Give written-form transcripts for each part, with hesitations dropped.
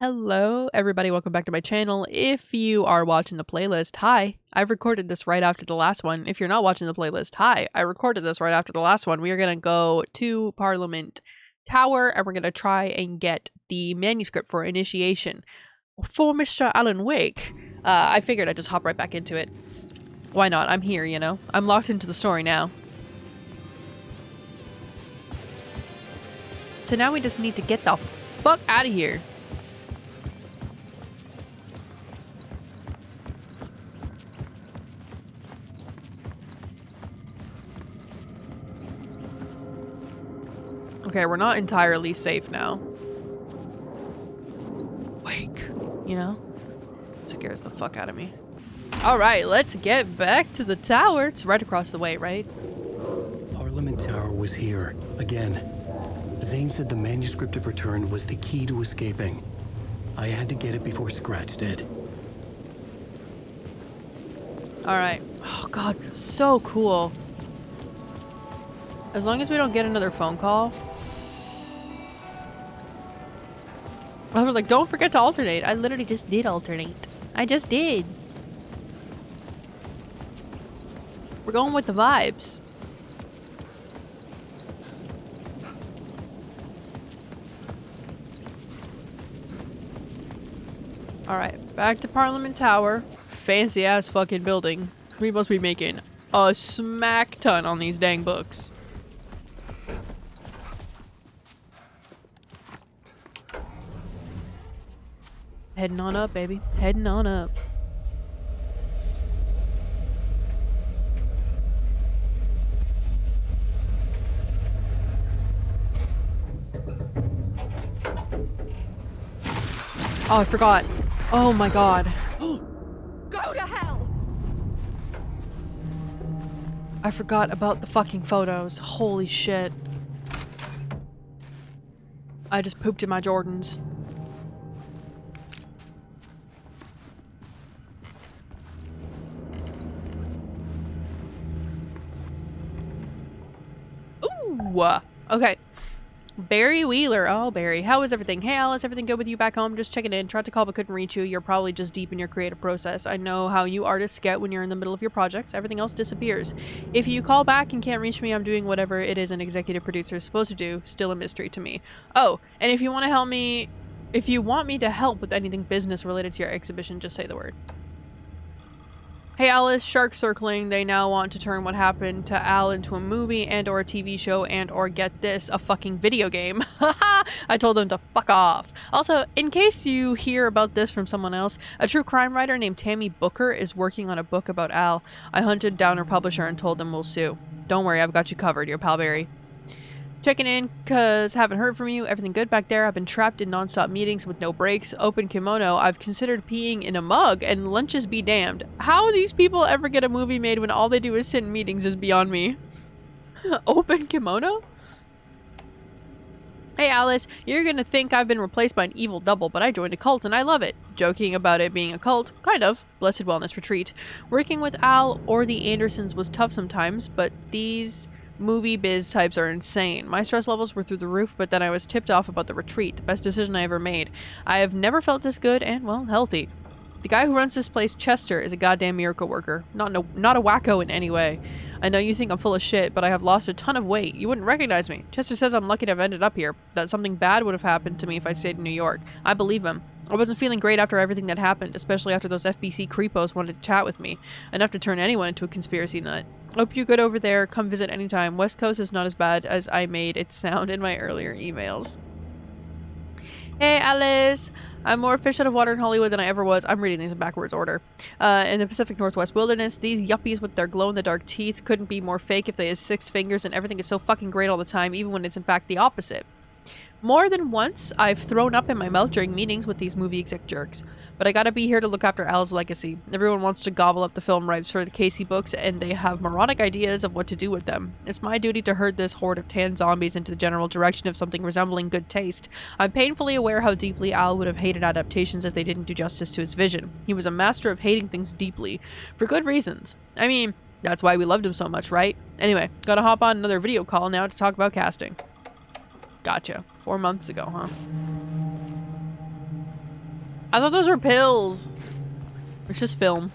Hello, everybody. Welcome back to my channel. If you are watching the playlist, hi. I've recorded this right after the last one. If you're not watching the playlist, hi. I recorded this right after the last one. We are going to go to Parliament Tower and we're going to try and get the manuscript for initiation for Mr. Alan Wake. I figured I'd just hop right back into it. Why not? I'm here, you know? I'm locked into the story now. So now we just need to get the fuck out of here. Okay, we're not entirely safe now. Wake, you know? Scares the fuck out of me. Alright, let's get back to the tower. It's right across the way, right? Parliament Tower was here, again. Zane said the manuscript of return was the key to escaping. I had to get it before Scratch did. Alright. Oh god, so cool. As long as we don't get another phone call. I was like, don't forget to alternate. I literally just did alternate. I just did. We're going with the vibes. Alright, back to Parliament Tower. Fancy ass fucking building. We must be making a smack ton on these dang books. Heading on up, baby. Heading on up. Oh, I forgot. Oh my god. Go to hell! I forgot about the fucking photos. Holy shit. I just pooped in my Jordans. Ooh. Okay. Barry Wheeler. Oh, Barry. How is everything? Hey, Alice. Everything good with you back home? Just checking in. Tried to call but couldn't reach you. You're probably just deep in your creative process. I know how you artists get when you're in the middle of your projects. Everything else disappears. If you call back and can't reach me, I'm doing whatever it is an executive producer is supposed to do. Still a mystery to me. Oh, and if you want to help me, if you want me to help with anything business related to your exhibition, just say the word. Hey Alice, sharks circling. They now want to turn what happened to Al into a movie and or a TV show and or get this, a fucking video game. Haha! I told them to fuck off. Also, in case you hear about this from someone else, a true crime writer named Tammy Booker is working on a book about Al. I hunted down her publisher and told them we'll sue. Don't worry, I've got you covered, your pal Barry. Checking in, cause haven't heard from you. Everything good back there? I've been trapped in non-stop meetings with no breaks. Open kimono. I've considered peeing in a mug, and lunches be damned. How these people ever get a movie made when all they do is sit in meetings is beyond me. Open kimono? Hey Alice, you're gonna think I've been replaced by an evil double, but I joined a cult and I love it. Joking about it being a cult, kind of. Blessed Wellness Retreat. Working with Al or the Andersons was tough sometimes, but these movie biz types are insane. My stress levels were through the roof, but then I was tipped off about the retreat. The best decision I ever made. I have never felt this good and, well, healthy. The guy who runs this place, Chester, is a goddamn miracle worker. Not a wacko in any way. I know you think I'm full of shit, but I have lost a ton of weight. You wouldn't recognize me. Chester says I'm lucky to have ended up here, that something bad would have happened to me if I stayed in New York. I believe him. I wasn't feeling great after everything that happened, especially after those FBC creepos wanted to chat with me. Enough to turn anyone into a conspiracy nut. Hope you're good over there. Come visit anytime. West Coast is not as bad as I made it sound in my earlier emails. Hey Alice! I'm more fish out of water in Hollywood than I ever was. I'm reading these in backwards order. In the Pacific Northwest wilderness, these yuppies with their glow-in-the-dark teeth couldn't be more fake if they had 6 fingers and everything is so fucking great all the time, even when it's in fact the opposite. More than once, I've thrown up in my mouth during meetings with these movie exec jerks. But I gotta be here to look after Al's legacy. Everyone wants to gobble up the film rights for the Casey books, and they have moronic ideas of what to do with them. It's my duty to herd this horde of tan zombies into the general direction of something resembling good taste. I'm painfully aware how deeply Al would have hated adaptations if they didn't do justice to his vision. He was a master of hating things deeply. For good reasons. I mean, that's why we loved him so much, right? Anyway, gotta hop on another video call now to talk about casting. Gotcha. 4 months ago, huh? I thought those were pills. It's just film.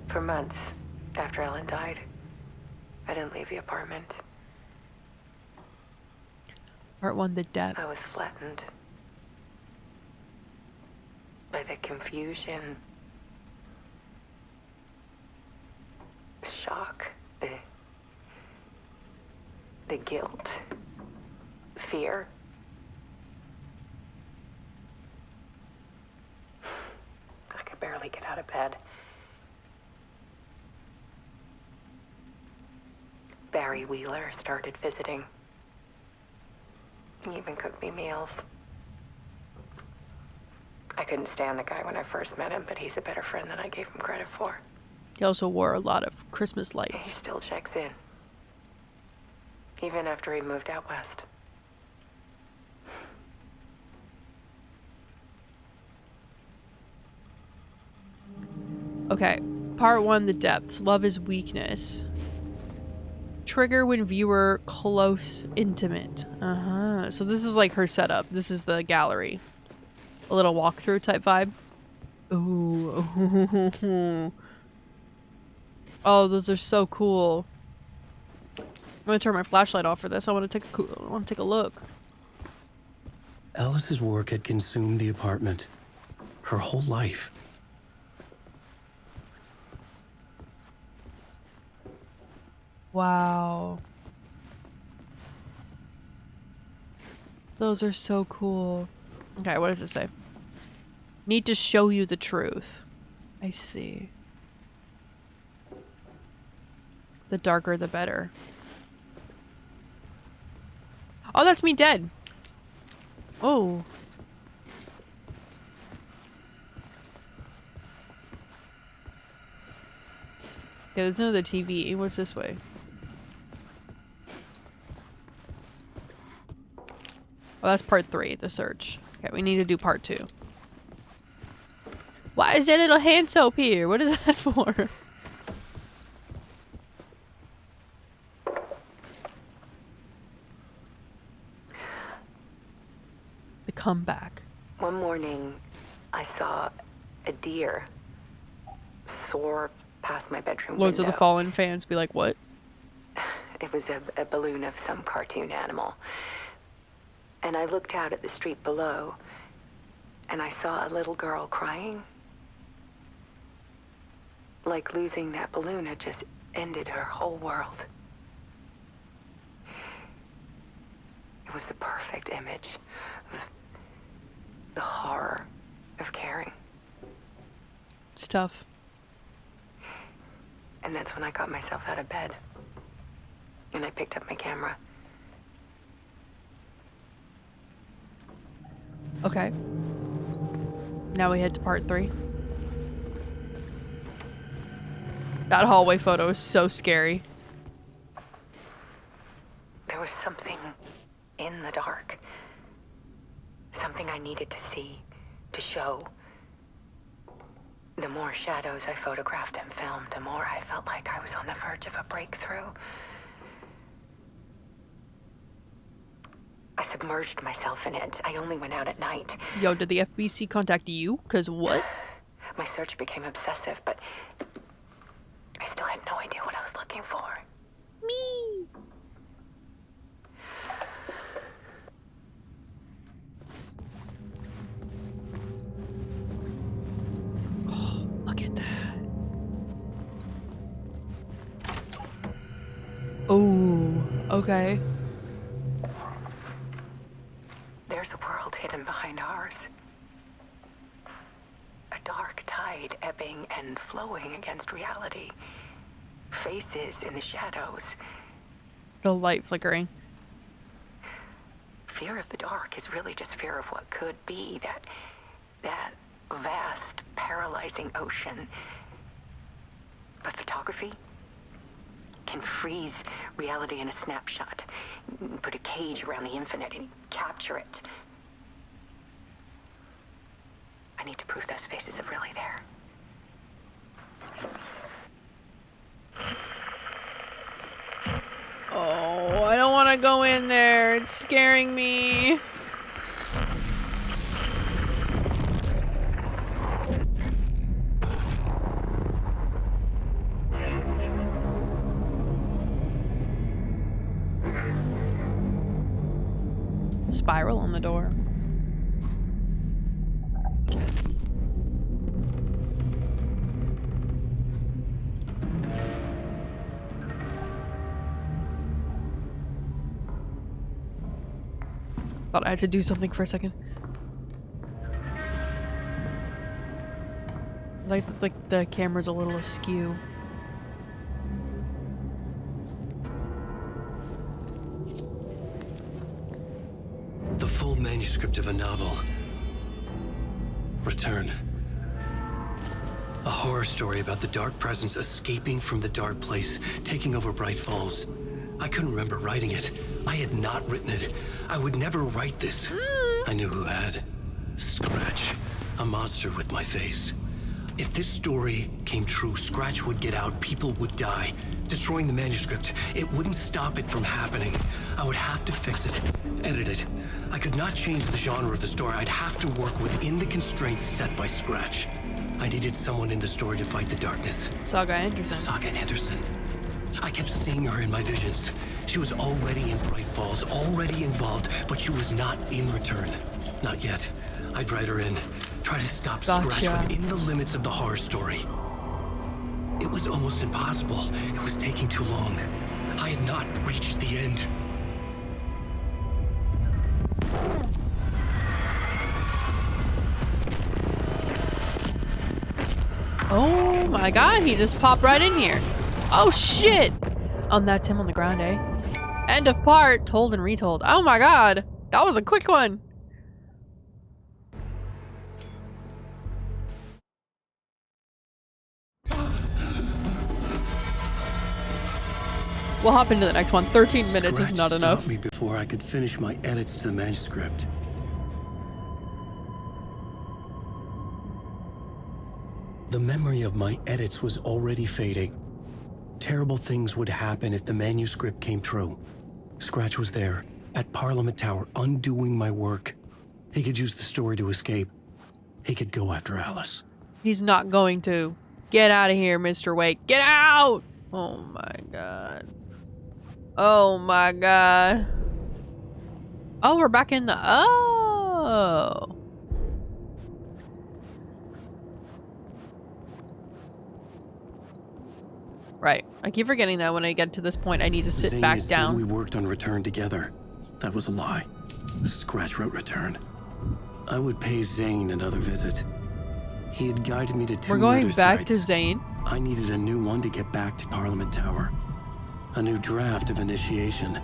For months after Ellen died, I didn't leave the apartment. Part 1, the death. I was flattened by the confusion, the shock, the guilt, fear. I could barely get out of bed. Barry Wheeler started visiting. He even cooked me meals. I couldn't stand the guy when I first met him, but he's a better friend than I gave him credit for. He also wore a lot of Christmas He lights. still checks in, even after he moved out west. Okay, part 1, the depths. Love is weakness. Trigger when viewer close, intimate. So this is like her setup. This is the gallery. A little walkthrough type vibe. Ooh. Oh, those are so cool. I'm gonna turn my flashlight off for this. I want to take a look. Alice's work had consumed the apartment. Her whole life. Wow. Those are so cool. Okay, what does it say? Need to show you the truth. I see. The darker, the better. Oh, that's me dead. Oh. Yeah, there's another TV. What's this way? Oh, that's part 3, the search. Okay, we need to do part 2. Why is there a little hand soap here? What is that for? The comeback. One morning, I saw a deer soar past my bedroom Loads window. of the Fallen fans be like, what? It was a balloon of some cartoon animal. And I looked out at the street below, and I saw a little girl crying. Like losing that balloon had just ended her whole world. It was the perfect image of the horror of caring. It's tough. And that's when I got myself out of bed. And I picked up my camera. Okay. Now we head to part 3. That hallway photo is so scary. There was something in the dark. Something I needed to see, to show. The more shadows I photographed and filmed, the more I felt like I was on the verge of a breakthrough. I submerged myself in it. I only went out at night. Yo, did the FBC contact you? Cause what? My search became obsessive, but I still had no idea what I was looking for. Me. Oh, look at that. Oh, okay. There's a world hidden behind ours. A dark tide ebbing and flowing against reality. Faces in the shadows. The light flickering. Fear of the dark is really just fear of what could be, that vast, paralyzing ocean. But photography can freeze reality in a snapshot. Put a cage around the infinite and capture it. I need to prove those faces are really there. Oh, I don't want to go in there. It's scaring me. Spiral on the door. Thought I had to do something for a second. Like the camera's a little askew. The full manuscript of a novel. Return. A horror story about the dark presence escaping from the dark place, taking over Bright Falls. I couldn't remember writing it. I had not written it. I would never write this. I knew who had. Scratch. A monster with my face. If this story came true, Scratch would get out, people would die. Destroying the manuscript, it wouldn't stop it from happening. I would have to fix it, edit it. I could not change the genre of the story. I'd have to work within the constraints set by Scratch. I needed someone in the story to fight the darkness. Saga Anderson. Saga Anderson. I kept seeing her in my visions. She was already in Bright Falls, already involved, but she was not in Return. Not yet. I'd write her in. Try to stop Scratch within the limits of the horror story. It was almost impossible. It was taking too long. I had not reached the end. Oh my god, he just popped right in here. Oh shit! Oh, that's him on the ground, eh? End of part, told and retold. Oh my god, that was a quick one. We'll hop into the next one. 13 minutes is not enough. Scratch stopped me before I could finish my edits to the manuscript. The memory of my edits was already fading. Terrible things would happen if the manuscript came true. Scratch was there, at Parliament Tower, undoing my work. He could use the story to escape. He could go after Alice. He's not going to. Get out of here, Mr. Wake. Get out! Oh my god. Oh my god. Oh, we're back in the... Oh. Right. I keep forgetting that when I get to this point, I need to sit Zane back had down. said we worked on Return together. That was a lie. Scratch wrote Return. I would pay Zane another visit. He had guided me to 2 We're going murder back sites. to Zane. I needed a new one to get back to Parliament Tower. A new draft of initiation.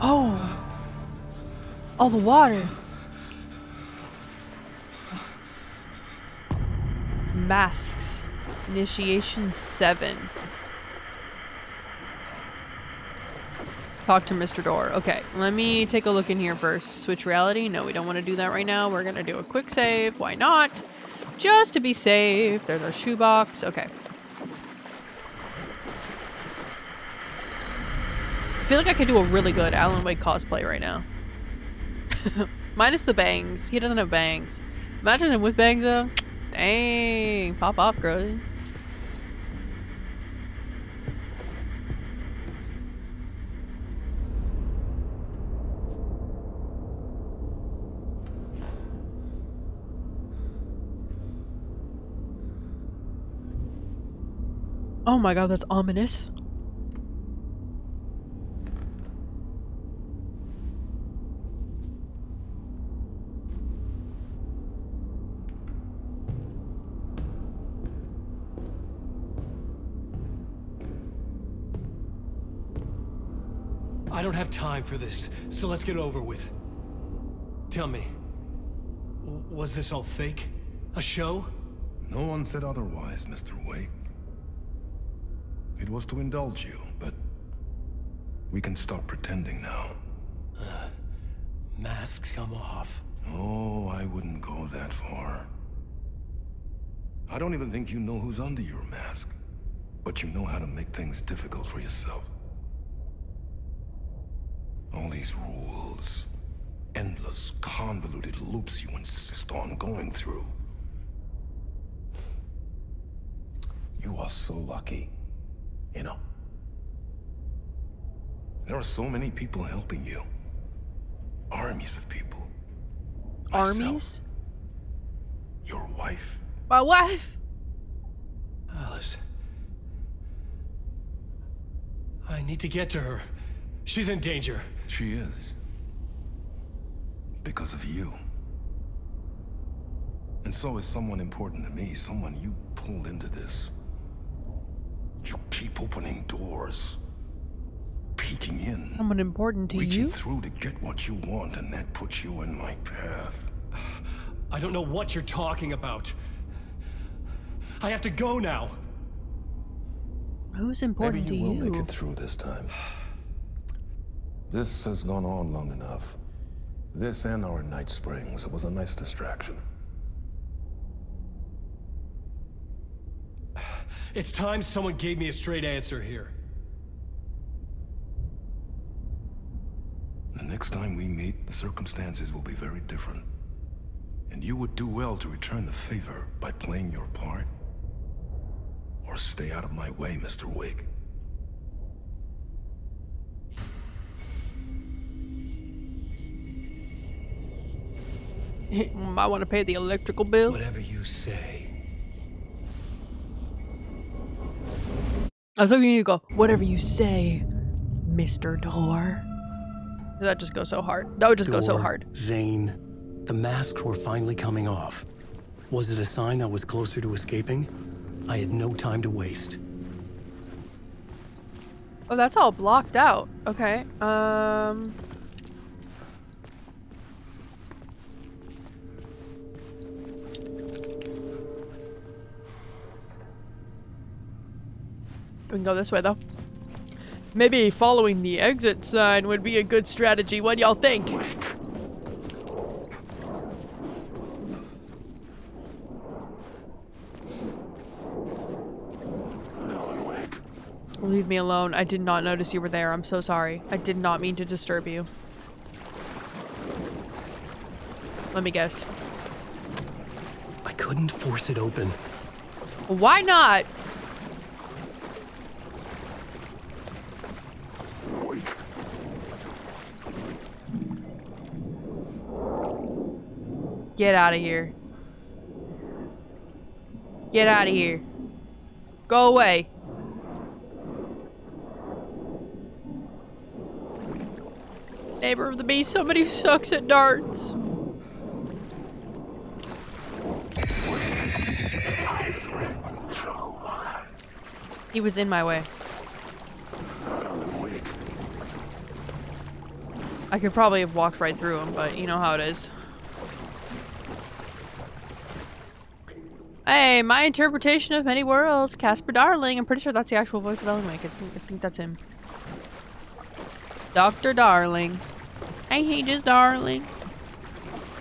Oh. All the water. Masks. Initiation 7. Talk to Mr. Door. Okay, let me take a look in here first. Switch reality. No, we don't want to do that right now. We're going to do a quick save. Why not? Just to be safe. There's our shoebox. Okay. I feel like I could do a really good Alan Wake cosplay right now. Minus the bangs. He doesn't have bangs. Imagine him with bangs though. Dang. Pop off, girl. Oh my god, that's ominous. I don't have time for this, so let's get over with. Tell me, was this all fake? A show? No one said otherwise, Mr. Wake. It was to indulge you, but we can stop pretending now. Masks come off. Oh, I wouldn't go that far. I don't even think you know who's under your mask, but you know how to make things difficult for yourself. All these rules, endless, convoluted loops you insist on going through. You are so lucky, you know. There are so many people helping you. Armies of people. Myself, Armies? your wife. My wife? Alice. I need to get to her. She's in danger. She is. Because of you. And so is someone important to me, someone you pulled into this. You keep opening doors. Peeking in. Someone important to reaching you? through to get what you want, and that puts you in my path. I don't know what you're talking about. I have to go now. Who's important Maybe to you you? will make it through this time. This has gone on long enough. This and our Night Springs. It was a nice distraction. It's time someone gave me a straight answer here. The next time we meet, the circumstances will be very different. And you would do well to return the favor by playing your part. Or stay out of my way, Mr. Wake. I want to pay the electrical bill. Whatever you say. I was hoping you go, whatever you say, Mr. Door. That just goes so hard. That would just go so Door, hard. Zane, the masks were finally coming off. Was it a sign I was closer to escaping? I had no time to waste. Oh, that's all blocked out. Okay. We can go this way, though. Maybe following the exit sign would be a good strategy. What do y'all think? Leave me alone. I did not notice you were there. I'm so sorry. I did not mean to disturb you. Let me guess. I couldn't force it open. Why not? Get out of here. Get out of here. Go away. Neighbor of the Beast, somebody sucks at darts. He was in my way. I could probably have walked right through him, but you know how it is. Hey, my interpretation of many worlds, Casper Darling. I'm pretty sure that's the actual voice of Alan Wake. I think that's him. Dr. Darling. Ain't he just darling?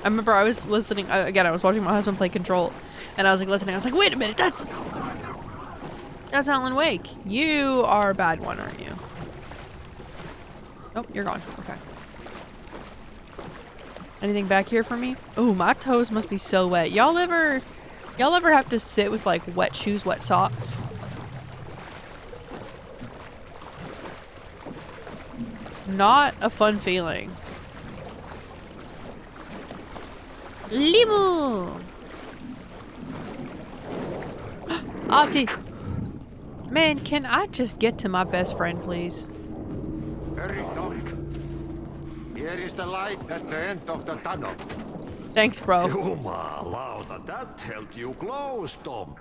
I remember I was listening, again, I was watching my husband play Control, and I was like listening, I was like, wait a minute, that's Alan Wake. You are a bad one, aren't you? Nope, you're gone. Okay. Anything back here for me? Oh, my toes must be so wet. Y'all ever have to sit with like wet shoes, wet socks? Not a fun feeling. Limu! Auntie! Man, can I just get to my best friend, please? Very quick. Here is the light at the end of the tunnel. Thanks, bro. Jumalauta, that held you close, Tom.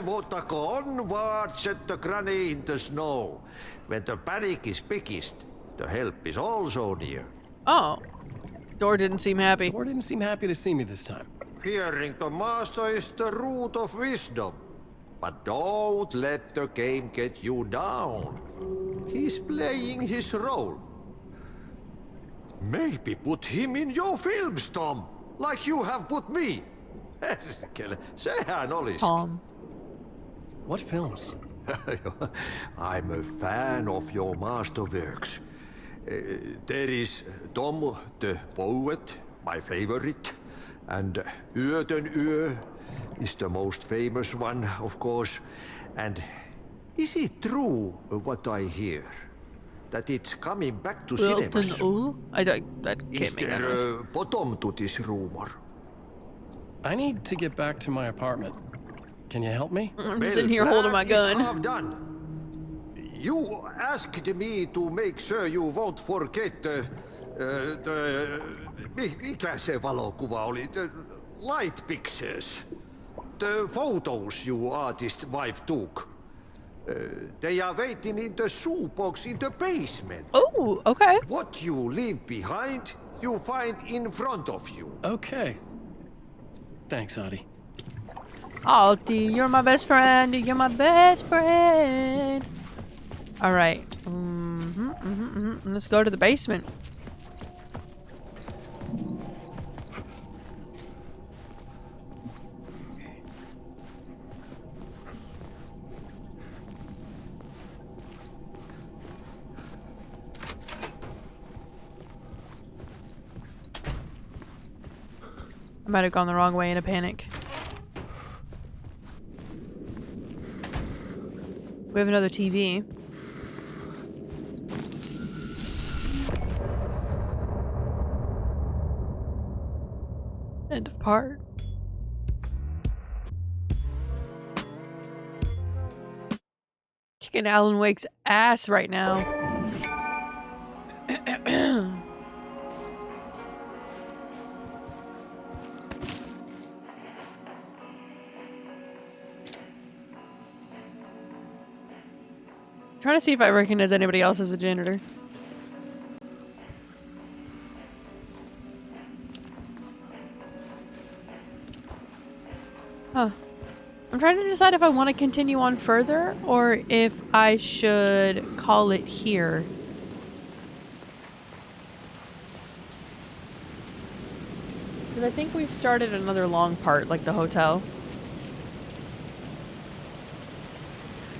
Mutta go onward, set the granny in the snow. When the panic is biggest, the help is also near. Oh. Door didn't seem happy. Door didn't seem happy to see me this time. Hearing the master is the root of wisdom. But don't let the game get you down. He's playing his role. Maybe put him in your films, Tom. Like you have put me. Herkele, sehän olis. Tom. What films? I'm a fan of your masterworks. There is Tom the Poet, my favorite, and Yöten Yö is the most famous one, of course. And is it true what I hear? That it's coming back to cinemas? That Is can't make that there noise. a bottom to this rumor? I need to get back to my apartment. Can you help me? I'm just in here holding my that is gun. half done. You asked me to make sure you won't forget mikä se valokuva oli? The light pictures. The photos you artist wife took. They are waiting in the shoebox in the basement. Oh, okay. What you leave behind, you find in front of you. Okay. Thanks, Adi. Alti, you're my best friend. You're my best friend. All right. Let's go to the basement. I might have gone the wrong way in a panic. We have another TV. End of part. Kicking Alan Wake's ass right now. Trying to see if I recognize anybody else as a janitor. Huh. I'm trying to decide if I want to continue on further or if I should call it here. Because I think we've started another long part, like the hotel.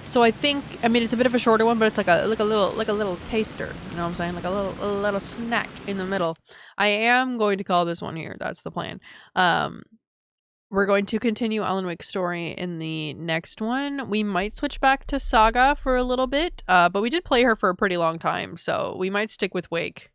So I think, I mean, it's a bit of a shorter one, but it's like a little taster. You know what I'm saying? Like a little snack in the middle. I am going to call this one here. That's the plan. We're going to continue Alan Wake's story in the next one. We might switch back to Saga for a little bit, but we did play her for a pretty long time, so we might stick with Wake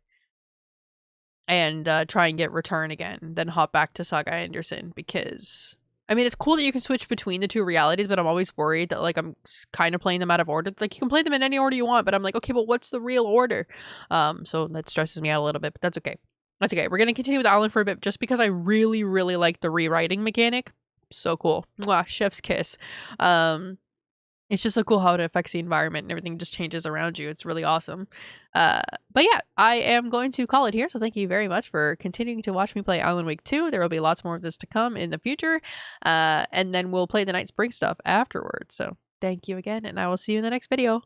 and try and get Return again, then hop back to Saga Anderson because. I mean, it's cool that you can switch between the two realities, but I'm always worried that, like, I'm kind of playing them out of order. Like, you can play them in any order you want, but I'm like, okay, but what's the real order? So that stresses me out a little bit, but that's okay. That's okay. We're going to continue with Alan for a bit just because I really, really like the rewriting mechanic. So cool. Mwah, chef's kiss. It's just so cool how it affects the environment and everything just changes around you. It's really awesome. But yeah, I am going to call it here. So thank you very much for continuing to watch me play Alan Wake 2. There will be lots more of this to come in the future. And then we'll play the Night Spring stuff afterwards. So thank you again, and I will see you in the next video.